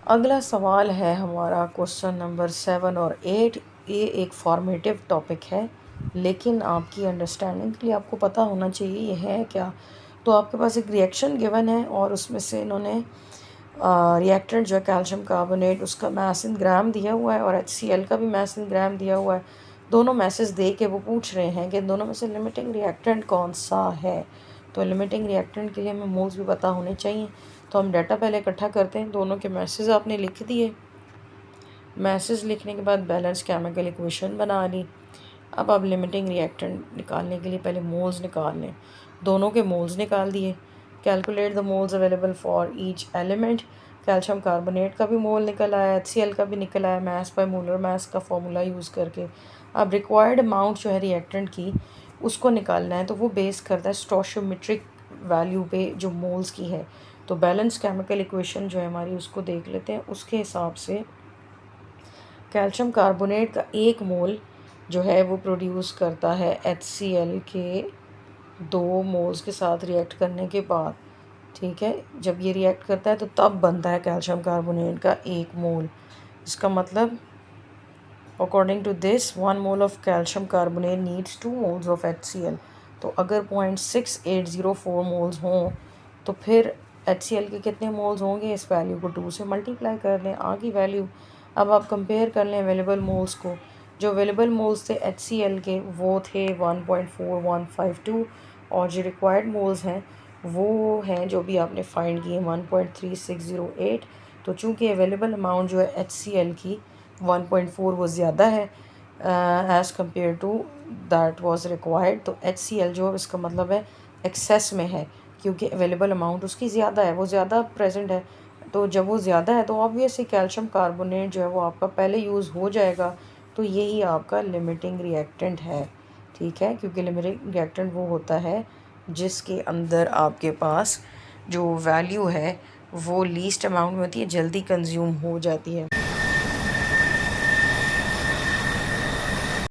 अगला सवाल है हमारा क्वेश्चन नंबर 7 और 8। ये एक फॉर्मेटिव टॉपिक है, लेकिन आपकी अंडरस्टैंडिंग के लिए आपको पता होना चाहिए ये है क्या। तो आपके पास एक रिएक्शन गिवन है और उसमें से इन्होंने रिएक्टेंट जो है कैल्शियम कार्बोनेट, उसका मास इन ग्राम दिया हुआ है और HCl का भी मास इन ग्राम दिया हुआ है। दोनों मैसेज दे के वो पूछ रहे हैं कि दोनों में से लिमिटिंग रिएक्टेंट कौन सा है। तो लिमिटिंग रिएक्टेंट के लिए हमें मोल्स भी पता होने चाहिए। तो हम डाटा पहले इकट्ठा करते हैं। दोनों के मैसेज आपने लिख दिए। मैसेज लिखने के बाद बैलेंस केमिकल इक्वेशन बना ली। अब आप लिमिटिंग रिएक्टेंट निकालने के लिए पहले मोल्स निकाल लें। दोनों के मोल्स निकाल दिए। Calculate the moles available for each element. Calcium carbonate का भी मोल निकल आया, HCl का भी निकल आया मास बाय मोलर मास का फॉर्मूला यूज़ करके। अब रिक्वायर्ड अमाउंट जो है रिएक्टेंट की उसको निकालना है, तो वो बेस करता है स्टोशियोमेट्रिक वैल्यू पे जो मोल्स की है। तो बैलेंस केमिकल इक्वेशन जो है हमारी उसको देख लेते हैं। उसके हिसाब से कैल्शियम कार्बोनेट का 1 मोल जो है वो प्रोड्यूस करता है HCl के 2 मोल्स के साथ रिएक्ट करने के बाद। ठीक है, जब ये रिएक्ट करता है तो तब बनता है कैल्शियम कार्बोनेट का 1 मोल। इसका मतलब according to this 1 mole of calcium carbonate needs 2 moles of HCl। तो अगर 0.6804 मोल्स हों तो फिर HCl के कितने मोल्स होंगे, इस वैल्यू को 2 से मल्टीप्लाई कर लें, आ गई वैल्यू। अब आप कंपेयर कर लें अवेलेबल मोल्स को। जो अवेलेबल मोल्स थे HCl के वो थे 1.4152 और जो रिक्वायर्ड मोल्स हैं वो हैं जो भी आपने फाइंड किए 1.3608। तो चूँकि अवेलेबल अमाउंट जो है HCl की 1.4 वो ज़्यादा है as compared to that was required. तो HCl जो है इसका मतलब है एक्सेस में है, क्योंकि अवेलेबल अमाउंट उसकी ज़्यादा है, वो ज़्यादा प्रेजेंट है। तो जब वो ज़्यादा है तो ऑब्वियसली कैल्शियम कार्बोनेट जो है वो आपका पहले यूज़ हो जाएगा। तो यही आपका लिमिटिंग रिएक्टेंट है। ठीक है, क्योंकि लिमिटिंग रिएक्टेंट वो होता है जिसके अंदर आपके पास जो वैल्यू है वो लीस्ट अमाउंट में होती है, जल्दी कंज्यूम हो जाती है।